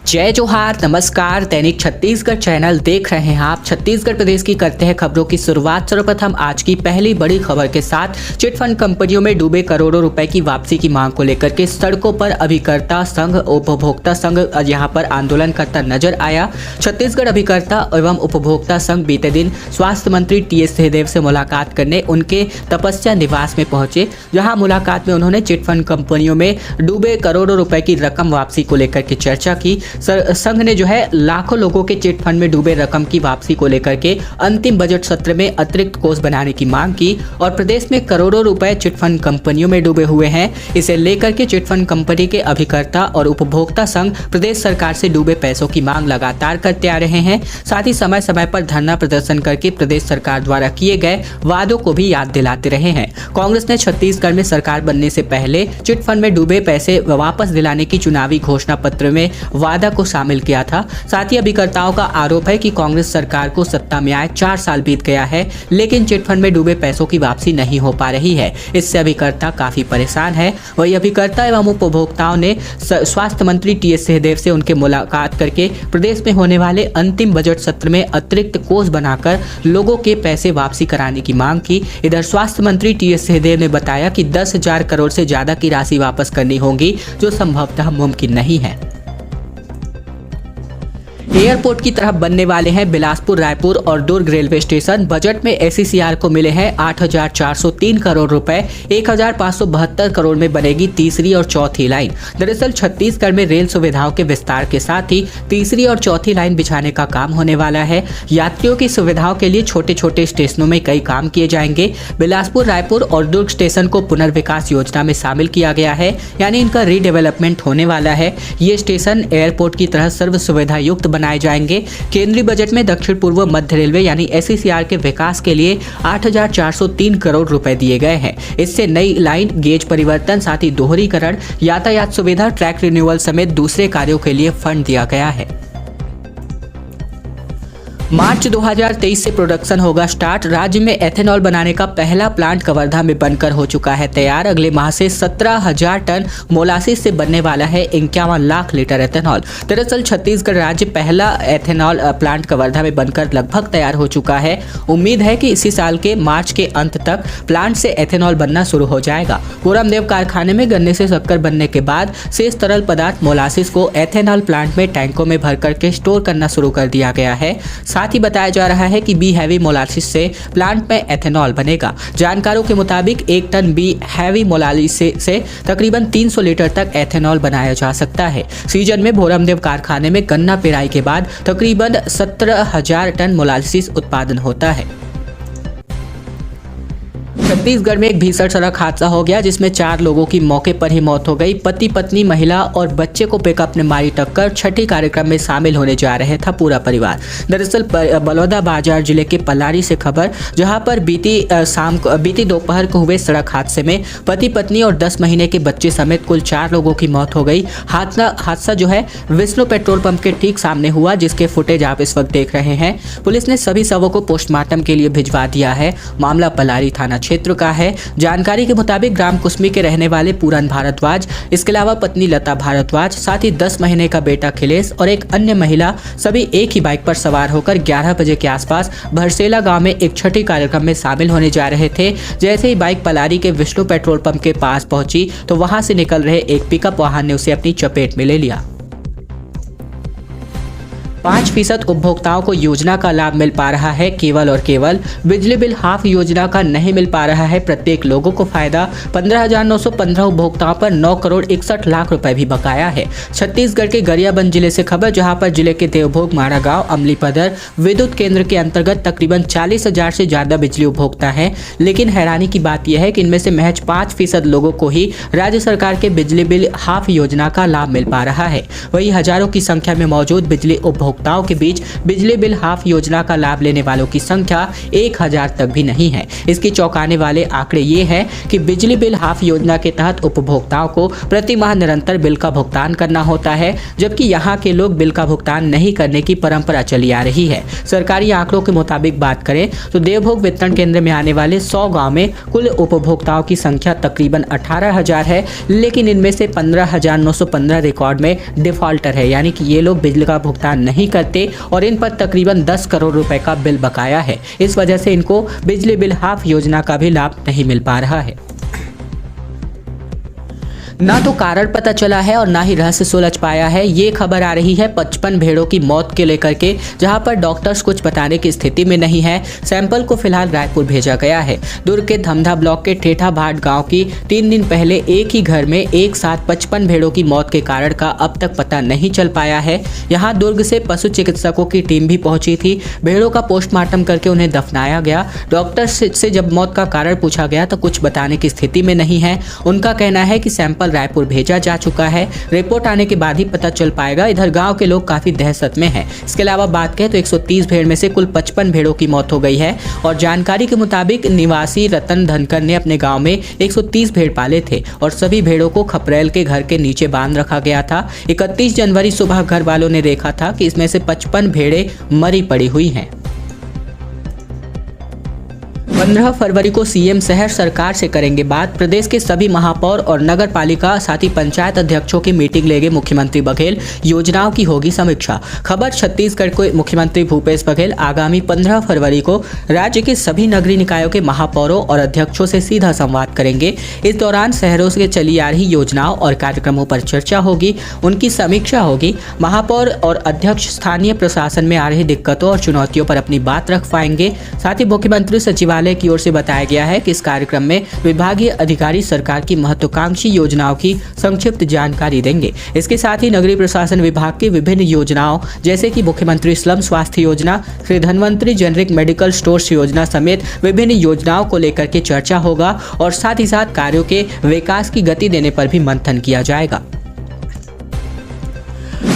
जय जोहार, नमस्कार। दैनिक छत्तीसगढ़ चैनल देख रहे हैं आप। छत्तीसगढ़ प्रदेश की करते हैं खबरों की शुरुआत। सर्वप्रथम आज की पहली बड़ी खबर के साथ चिटफंड कंपनियों में डूबे करोड़ों रुपए की वापसी की मांग को लेकर के सड़कों पर अभिकर्ता संघ, उपभोक्ता संघ यहां पर आंदोलन करता नजर आया। छत्तीसगढ़ अभिकर्ता एवं उपभोक्ता संघ बीते दिन स्वास्थ्य मंत्री टीएस सिंहदेव से मुलाकात करने उनके तपस्या निवास में पहुंचे, जहां मुलाकात में उन्होंने चिटफंड कंपनियों में डूबे करोड़ों रुपए की रकम वापसी को लेकर के चर्चा की। संघ ने जो है लाखों लोगों के चिट फंड में डूबे रकम की वापसी को लेकर के अंतिम बजट सत्र में अतिरिक्त कोष बनाने की मांग की और प्रदेश में करोड़ों रुपए चिट फंड कंपनियों में डूबे हुए हैं। इसे लेकर के चिट फंड कंपनी के अभिकर्ता और उपभोक्ता संघ प्रदेश सरकार से डूबे पैसों की मांग लगातार करते आ रहे हैं। साथ ही समय समय पर धरना प्रदर्शन करके प्रदेश सरकार द्वारा किए गए वादों को भी याद दिलाते रहे हैं। कांग्रेस ने छत्तीसगढ़ में सरकार बनने से पहले चिट फंड में डूबे पैसे वापस दिलाने की चुनावी घोषणा पत्र में वादा को शामिल किया था। साथ ही अभिकर्ताओं का आरोप है कि कांग्रेस सरकार को सत्ता में आए 4 साल बीत गया है, लेकिन चिटफंड में डूबे पैसों की वापसी नहीं हो पा रही है। इससे अभिकर्ता काफी परेशान है। वही अभिकर्ता एवं उपभोक्ताओं ने स्वास्थ्य मंत्री टीएस सिंहदेव से उनके मुलाकात करके प्रदेश में होने वाले अंतिम बजट सत्र में अतिरिक्त कोष बनाकर लोगों के पैसे वापसी कराने की मांग की। इधर स्वास्थ्य मंत्री टीएस सिंहदेव ने बताया कि 10,000 करोड़ से ज्यादा की राशि वापस करनी होगी, जो संभवतः मुमकिन नहीं है। एयरपोर्ट की तरफ बनने वाले हैं बिलासपुर, रायपुर और दुर्ग रेलवे स्टेशन। बजट में एसईसीआर को मिले हैं 8,403 करोड़ रुपए। 1,572 करोड़ में बनेगी तीसरी और चौथी लाइन। दरअसल छत्तीसगढ़ में रेल सुविधाओं के विस्तार के साथ ही तीसरी और चौथी लाइन बिछाने का काम होने वाला है। यात्रियों की सुविधाओं के लिए छोटे छोटे स्टेशनों में कई काम किए जाएंगे। बिलासपुर, रायपुर और दुर्ग स्टेशन को पुनर्विकास योजना में शामिल किया गया है, यानी इनका रीडेवलपमेंट होने वाला है। ये स्टेशन एयरपोर्ट की तरह सर्व सुविधा युक्त बनाए जाएंगे। केंद्रीय बजट में दक्षिण पूर्व मध्य रेलवे यानी एसईसीआर के विकास के लिए 8,403 करोड़ रुपए दिए गए हैं। इससे नई लाइन, गेज परिवर्तन, साथ ही दोहरीकरण, यातायात सुविधा, ट्रैक रिन्यूअल समेत दूसरे कार्यों के लिए फंड दिया गया है। मार्च 2023 से प्रोडक्शन होगा स्टार्ट। राज्य में एथेनॉल बनाने का पहला प्लांट कवर्धा में बनकर हो चुका है तैयार। अगले माह से 17,000 टन मोलासिस से बनने वाला है 51 लाख लीटर एथेनॉल। दरअसल छत्तीसगढ़ राज्य पहला एथेनॉल प्लांट कवर्धा में बनकर लगभग तैयार हो चुका है। उम्मीद है कि इसी साल के मार्च के अंत तक प्लांट से एथेनॉल बनना शुरू हो जाएगा। कोरमदेव कारखाने में गन्ने से शक्कर बनने के बाद शेष तरल पदार्थ मोलासिस को एथेनॉल प्लांट में टैंकों में भर करके स्टोर करना शुरू कर दिया गया है। साथ ही बताया जा रहा है कि बी हैवी मोलासिस से प्लांट में एथेनॉल बनेगा। जानकारों के मुताबिक 1 टन बी हैवी मोलासिस से तकरीबन 300 लीटर तक एथेनॉल बनाया जा सकता है। सीजन में भोरमदेव कारखाने में गन्ना पेराई के बाद तकरीबन 17,000 टन मोलासिस उत्पादन होता है। छत्तीसगढ़ में एक भीषण सड़क हादसा हो गया, जिसमें 4 लोगों की मौके पर ही मौत हो गई। पति, पत्नी, महिला और बच्चे को पिकअप ने मारी टक्कर। छठी कार्यक्रम में शामिल होने जा रहे था पूरा परिवार। दरअसल बलौदाबाजार जिले के पलारी से खबर, जहां पर बीती दोपहर को हुए सड़क हादसे में पति, पत्नी और 10 महीने के बच्चे समेत कुल 4 लोगों की मौत हो गई। हादसा जो है विष्णु पेट्रोल पंप के ठीक सामने हुआ, जिसके फुटेज आप इस वक्त देख रहे हैं। पुलिस ने सभी शवों को पोस्टमार्टम के लिए भिजवा दिया है। मामला पलारी थाना क्षेत्र का है। जानकारी के मुताबिक ग्राम कुसमी के रहने वाले पूरन भारद्वाज, इसके अलावा पत्नी लता भारद्वाज, साथ ही 10 महीने का बेटा खिलेश और एक अन्य महिला, सभी एक ही बाइक पर सवार होकर 11 बजे के आसपास भरसेला गांव में एक छठी कार्यक्रम में शामिल होने जा रहे थे। जैसे ही बाइक पलारी के विष्णु पेट्रोल पंप के पास पहुंची तो वहां से निकल रहे एक पिकअप वाहन ने उसे अपनी चपेट में ले लिया। 5% उपभोक्ताओं को योजना का लाभ मिल पा रहा है। केवल और केवल बिजली बिल हाफ योजना का नहीं मिल पा रहा है प्रत्येक लोगों को फायदा। 15,915 उपभोक्ताओं पर 9 करोड़ 61 लाख रुपए भी बकाया है। छत्तीसगढ़ के गरियाबंद जिले से खबर, जहां पर जिले के देवभोग, माड़ा गांव, अमलीपदर विद्युत केंद्र के अंतर्गत तकरीबन 40,000 से ज्यादा बिजली उपभोक्ता है। लेकिन हैरानी की बात यह है कि इनमें से महज 5% लोगों को ही राज्य सरकार के बिजली बिल हाफ योजना का लाभ मिल पा रहा है। वही हजारों की संख्या में मौजूद बिजली उपभोक्ता उपभोक्ताओं के बीच बिजली बिल हाफ योजना का लाभ लेने वालों की संख्या 1000 तक भी नहीं है। इसकी चौंकाने वाले आंकड़े ये हैं कि बिजली बिल हाफ योजना के तहत उपभोक्ताओं को प्रति माह निरंतर बिल का भुगतान करना होता है, जबकि यहाँ के लोग बिल का भुगतान नहीं करने की परंपरा चली आ रही है। सरकारी आंकड़ों के मुताबिक बात करें तो देवभोग वितरण केंद्र में आने वाले 100 गांव में कुल उपभोक्ताओं की संख्या तकरीबन 18,000 है, लेकिन इनमें से 15,915 रिकॉर्ड में डिफॉल्टर है, यानी कि ये लोग बिजली का भुगतान नहीं करते और इन पर तकरीबन 10 करोड़ रुपए का बिल बकाया है। इस वजह से इनको बिजली बिल हाफ योजना का भी लाभ नहीं मिल पा रहा है। ना तो कारण पता चला है और ना ही रहस्य सुलझ पाया है। ये खबर आ रही है 55 भेड़ों की मौत के लेकर के, जहां पर डॉक्टर्स कुछ बताने की स्थिति में नहीं है। सैंपल को फिलहाल रायपुर भेजा गया है। दुर्ग के धमधा ब्लॉक के ठेठा भाट गांव की 3 दिन पहले एक ही घर में एक साथ 55 भेड़ों की मौत के कारण का अब तक पता नहीं चल पाया है। यहाँ दुर्ग से पशु चिकित्सकों की टीम भी पहुंची थी। भेड़ों का पोस्टमार्टम करके उन्हें दफनाया गया। डॉक्टर से जब मौत का कारण पूछा गया तो कुछ बताने की स्थिति में नहीं है। उनका कहना है कि सैंपल रायपुर भेजा जा चुका है, रिपोर्ट आने के बाद ही पता चल पाएगा। इधर गांव के लोग काफी दहशत में हैं। इसके अलावा बात करें तो 130 भेड़ में से कुल 55 भेड़ों की मौत हो गई है और जानकारी के मुताबिक निवासी रतन धनकर ने अपने गांव में 130 भेड़ पाले थे और सभी भेड़ों को खपरेल के घर के नीचे बांध रखा गया था। 31 जनवरी सुबह घर वालों ने देखा था कि इसमें से 55 भेड़ें मरी पड़ी हुई हैं। 15 फरवरी को सीएम शहर सरकार से करेंगे बात। प्रदेश के सभी महापौर और नगर पालिका साथ ही पंचायत अध्यक्षों की मीटिंग लेंगे मुख्यमंत्री बघेल। योजनाओं की होगी समीक्षा। खबर छत्तीसगढ़ को मुख्यमंत्री भूपेश बघेल आगामी 15 फरवरी को राज्य के सभी नगरीय निकायों के महापौरों और अध्यक्षों से सीधा संवाद करेंगे। इस दौरान शहरों से चली आ रही योजनाओं और कार्यक्रमों पर चर्चा होगी, उनकी समीक्षा होगी। महापौर और अध्यक्ष स्थानीय प्रशासन में आ रही दिक्कतों और चुनौतियों पर अपनी बात रख पाएंगे। साथ ही मुख्यमंत्री सचिवालय की ओर से बताया गया है कि इस कार्यक्रम में विभागीय अधिकारी सरकार की महत्वाकांक्षी योजनाओं की संक्षिप्त जानकारी देंगे। इसके साथ ही नगरीय प्रशासन विभाग की विभिन्न योजनाओं जैसे कि मुख्यमंत्री स्लम स्वास्थ्य योजना, Shri Dhanvantari generic medical stores योजना समेत विभिन्न योजनाओं को लेकर के चर्चा होगा और साथ ही साथ कार्यों के विकास की गति देने पर भी मंथन किया जाएगा।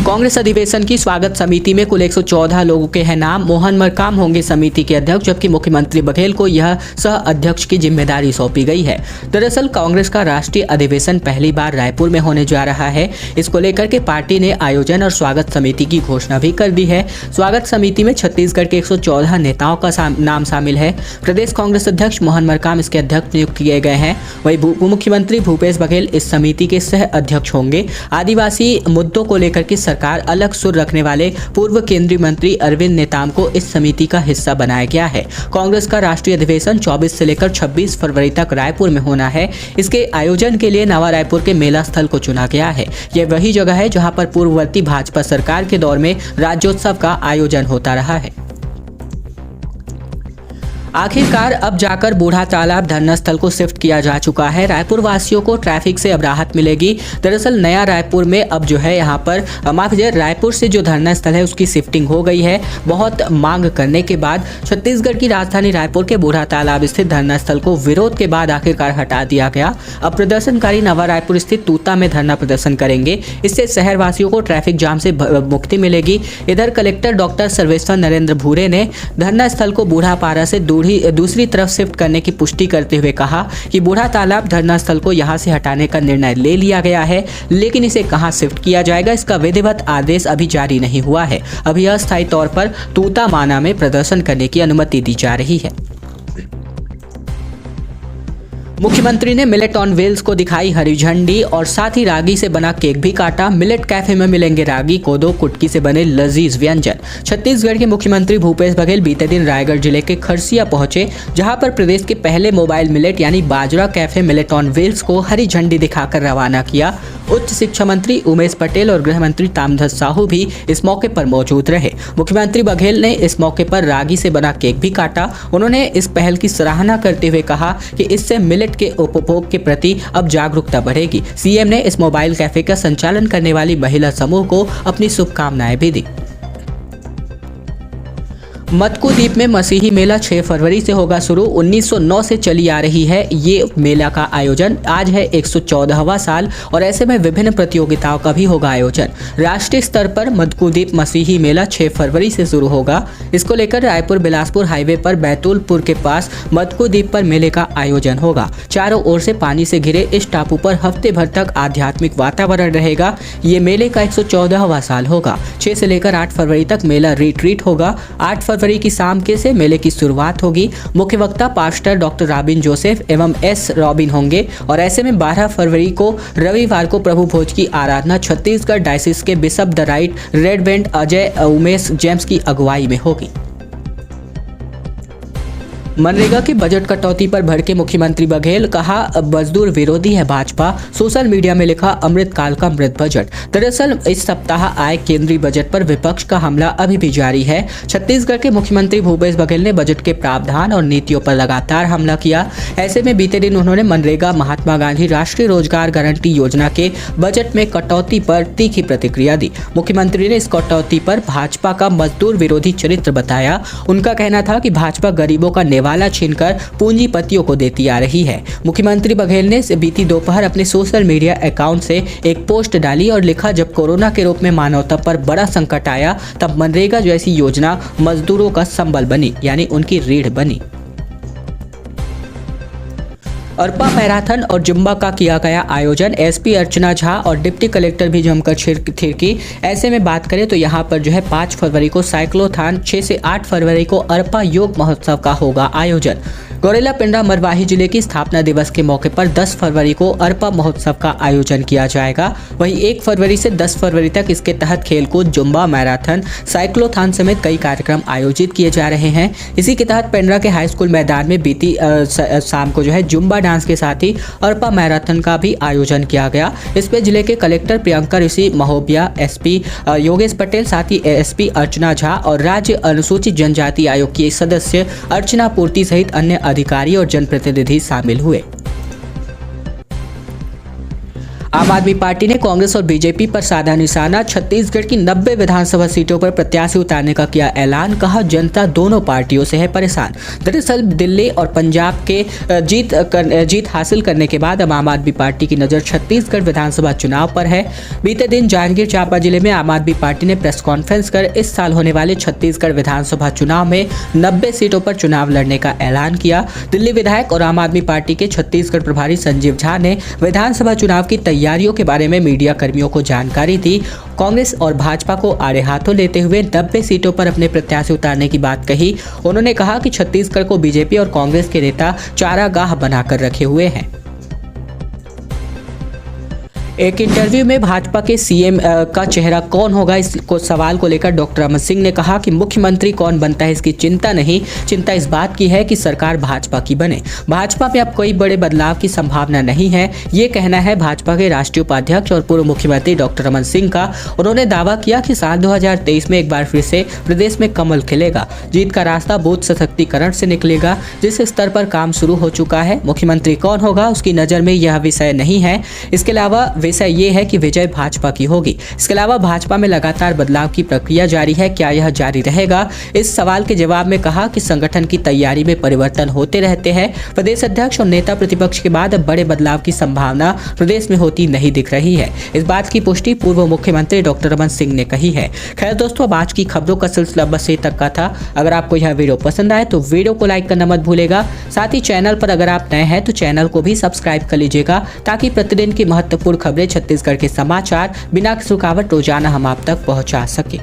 कांग्रेस अधिवेशन की स्वागत समिति में कुल 114 लोगों के हैं नाम। मोहन मरकाम होंगे समिति के अध्यक्ष, जबकि मुख्यमंत्री बघेल को यह सह अध्यक्ष की जिम्मेदारी सौंपी गई है। दरअसल कांग्रेस का राष्ट्रीय अधिवेशन पहली बार रायपुर में होने जा रहा है। इसको लेकर के पार्टी ने आयोजन और स्वागत समिति की घोषणा भी कर दी है। स्वागत समिति में छत्तीसगढ़ के 114 नेताओं का नाम शामिल है। प्रदेश कांग्रेस अध्यक्ष मोहन मरकाम इसके अध्यक्ष नियुक्त किए गए हैं। वहीं मुख्यमंत्री भूपेश बघेल इस समिति के सह अध्यक्ष होंगे। आदिवासी मुद्दों को लेकर के सरकार अलग सुर रखने वाले पूर्व केंद्रीय मंत्री अरविंद नेताम को इस समिति का हिस्सा बनाया गया है। कांग्रेस का राष्ट्रीय अधिवेशन 24 से लेकर 26 फरवरी तक रायपुर में होना है। इसके आयोजन के लिए नवा रायपुर के मेला स्थल को चुना गया है। यह वही जगह है जहां पर पूर्ववर्ती भाजपा सरकार के दौर में राज्योत्सव का आयोजन होता रहा है। आखिरकार अब जाकर बूढ़ा तालाब धरना स्थल को शिफ्ट किया जा चुका है। रायपुर वासियों को ट्रैफिक से अब राहत मिलेगी। दरअसल नया रायपुर में अब जो है यहाँ पर रायपुर से जो धरना स्थल है उसकी शिफ्टिंग हो गई है। बहुत मांग करने के बाद छत्तीसगढ़ की राजधानी रायपुर के बूढ़ा तालाब स्थित धरना स्थल को विरोध के बाद आखिरकार हटा दिया गया। अब प्रदर्शनकारी नवा रायपुर स्थित तूता में धरना प्रदर्शन करेंगे। इससे शहर वासियों को ट्रैफिक जाम से मुक्ति मिलेगी। इधर कलेक्टर डॉक्टर सर्वेश्वर नरेंद्र भूरे ने धरना स्थल को बूढ़ा पारा से दूसरी तरफ शिफ्ट करने की पुष्टि करते हुए कहा कि बूढ़ा तालाब धरना स्थल को यहां से हटाने का निर्णय ले लिया गया है, लेकिन इसे कहां शिफ्ट किया जाएगा इसका विधिवत आदेश अभी जारी नहीं हुआ है। अभी अस्थायी तौर पर तूता माना में प्रदर्शन करने की अनुमति दी जा रही है। मुख्यमंत्री ने मिलेट ऑन व्हील्स को दिखाई हरी झंडी और साथ ही रागी से बना केक भी काटा। मिलेट कैफे में मिलेंगे रागी, कोदो, कुटकी से बने लजीज व्यंजन। छत्तीसगढ़ के मुख्यमंत्री भूपेश बघेल बीते दिन रायगढ़ जिले के खरसिया पहुंचे, जहां पर प्रदेश के पहले मोबाइल मिलेट यानी बाजरा कैफे मिलेट ऑन व्हील्स को हरी झंडी दिखाकर रवाना किया। उच्च शिक्षा मंत्री उमेश पटेल और गृह मंत्री ताम्रध्वज साहू भी इस मौके पर मौजूद रहे। मुख्यमंत्री बघेल ने इस मौके पर रागी से बना केक भी काटा। उन्होंने इस पहल की सराहना करते हुए कहा कि इससे मिलेट के उपभोग के प्रति अब जागरूकता बढ़ेगी। सीएम ने इस मोबाइल कैफे का संचालन करने वाली महिला समूह को अपनी शुभकामनाएं भी दी। मटकू द्वीप में मसीही मेला 6 फरवरी से होगा शुरू। 1909 से चली आ रही है ये मेला का आयोजन। आज है 114वां साल और ऐसे में विभिन्न प्रतियोगिताओं का भी होगा आयोजन। राष्ट्रीय स्तर पर मटकू द्वीप मसीही मेला 6 फरवरी से शुरू होगा। इसको लेकर रायपुर बिलासपुर हाईवे पर बैतूलपुर के पास मटकू द्वीप पर मेले का आयोजन होगा। चारों ओर से पानी से घिरे इस टापू पर हफ्ते भर तक आध्यात्मिक वातावरण रहेगा। ये मेले का 114वां साल होगा। 6 से लेकर 8 फरवरी तक मेला रिट्रीट होगा। 8 फरवरी की शाम के से मेले की शुरुआत होगी। मुख्य वक्ता पास्टर डॉक्टर रॉबिन जोसेफ एवं एस रॉबिन होंगे और ऐसे में 12 फरवरी को रविवार को प्रभु भोज की आराधना छत्तीसगढ़ डायसिस के bishop the right reverend Ajay Umesh James की अगुवाई में होगी। मनरेगा की बजट कटौती पर भड़के मुख्यमंत्री बघेल, कहा मजदूर विरोधी है भाजपा। सोशल मीडिया में लिखा अमृतकाल का मृत बजट। दरअसल इस सप्ताह आए केंद्रीय बजट पर विपक्ष का हमला अभी भी जारी है। छत्तीसगढ़ के मुख्यमंत्री भूपेश बघेल ने बजट के प्रावधान और नीतियों पर लगातार हमला किया। ऐसे में बीते दिन उन्होंने मनरेगा महात्मा गांधी राष्ट्रीय रोजगार गारंटी योजना के बजट में कटौती पर तीखी प्रतिक्रिया दी। मुख्यमंत्री ने इस कटौती पर भाजपा का मजदूर विरोधी चरित्र बताया। उनका कहना था कि भाजपा गरीबों का वाला छीनकर पूंजीपतियों को देती आ रही है। मुख्यमंत्री बघेल ने बीती दोपहर अपने सोशल मीडिया अकाउंट से एक पोस्ट डाली और लिखा, जब कोरोना के रूप में मानवता पर बड़ा संकट आया तब मनरेगा जैसी योजना मजदूरों का संबल बनी, यानी उनकी रीढ़ बनी। अरपा मैराथन और जुम्बा का किया गया आयोजन। एसपी अर्चना झा और डिप्टी कलेक्टर भी जमकर थिरकी। ऐसे में बात करें तो यहाँ पर जो है 5 फरवरी को साइक्लोथॉन, 6 से 8 फरवरी को अरपा योग महोत्सव का होगा आयोजन। गौरेला पिंडा मरवाही जिले की स्थापना दिवस के मौके पर 10 फरवरी को अरपा महोत्सव का आयोजन किया जाएगा। वहीं 1 फरवरी से 10 फरवरी तक इसके तहत खेलकूद, जुम्बा, मैराथन, साइक्लोथॉन समेत कई कार्यक्रम आयोजित किए जा रहे हैं। इसी के तहत पेंड्रा के हाई स्कूल मैदान में बीती शाम को जो है जुम्बा डांस के साथ ही अरपा मैराथन का भी आयोजन किया गया। इसमें जिले के कलेक्टर प्रियंका ऋषि महोबिया, एसपी योगेश पटेल, साथ ही एसपी अर्चना झा और राज्य अनुसूचित जनजाति आयोग की सदस्य अर्चना पूर्ति सहित अन्य अधिकारी और जनप्रतिनिधि शामिल हुए। आम आदमी पार्टी ने कांग्रेस और बीजेपी पर साधा निशाना। छत्तीसगढ़ की 90 विधानसभा सीटों पर प्रत्याशी उतारने का किया ऐलान। कहा, जनता दोनों पार्टियों से है परेशान। दरअसल दिल्ली और पंजाब के जीत हासिल करने के बाद अब आम आदमी पार्टी की नज़र छत्तीसगढ़ विधानसभा चुनाव पर है। बीते दिन जांजगीर चांपा जिले में आम आदमी पार्टी ने प्रेस कॉन्फ्रेंस कर इस साल होने वाले छत्तीसगढ़ विधानसभा चुनाव में 90 सीटों पर चुनाव लड़ने का ऐलान किया। दिल्ली विधायक और आम आदमी पार्टी के छत्तीसगढ़ प्रभारी संजीव झा ने विधानसभा चुनाव की तैयारियों के बारे में मीडिया कर्मियों को जानकारी दी। कांग्रेस और भाजपा को आड़े हाथों लेते हुए 90 सीटों पर अपने प्रत्याशी उतारने की बात कही। उन्होंने कहा कि छत्तीसगढ़ को बीजेपी और कांग्रेस के नेता चारागाह बनाकर रखे हुए हैं। एक इंटरव्यू में भाजपा के सीएम का चेहरा कौन होगा इस सवाल को लेकर डॉक्टर रमन सिंह ने कहा कि मुख्यमंत्री कौन बनता है इसकी चिंता नहीं, चिंता इस बात की है कि सरकार भाजपा की बने। भाजपा में अब कोई बड़े बदलाव की संभावना नहीं है, ये कहना है भाजपा के राष्ट्रीय उपाध्यक्ष और पूर्व मुख्यमंत्री डॉक्टर रमन सिंह का। उन्होंने दावा किया कि साल 2023 में एक बार फिर से प्रदेश में कमल खिलेगा। जीत का रास्ता बूथ सशक्तिकरण से निकलेगा, जिस स्तर पर काम शुरू हो चुका है। मुख्यमंत्री कौन होगा उसकी नज़र में यह विषय नहीं है। इसके अलावा विषय ये है कि विजय भाजपा की होगी। इसके अलावा भाजपा में लगातार बदलाव की प्रक्रिया जारी है, क्या यह जारी रहेगा? इस सवाल के जवाब में कहा कि संगठन की तैयारी में परिवर्तन होते रहते हैं। प्रदेश अध्यक्ष और नेता प्रतिपक्ष के बाद अब बड़े बदलाव की संभावना प्रदेश में होती नहीं दिख रही है। इस बात की पुष्टि पूर्व मुख्यमंत्री डॉक्टर रमन सिंह ने कही है। खैर दोस्तों, अब आज की खबरों का सिलसिला बस यहीं तक का था। अगर आपको यह वीडियो पसंद आए तो वीडियो को लाइक करना मत भूलेगा। साथ ही चैनल पर अगर आप नए हैं तो चैनल को भी सब्सक्राइब कर लीजिएगा, ताकि प्रतिदिन की महत्वपूर्ण खबरें, छत्तीसगढ़ के समाचार बिना किसी रुकावट रोजाना हम आप तक पहुंचा सके।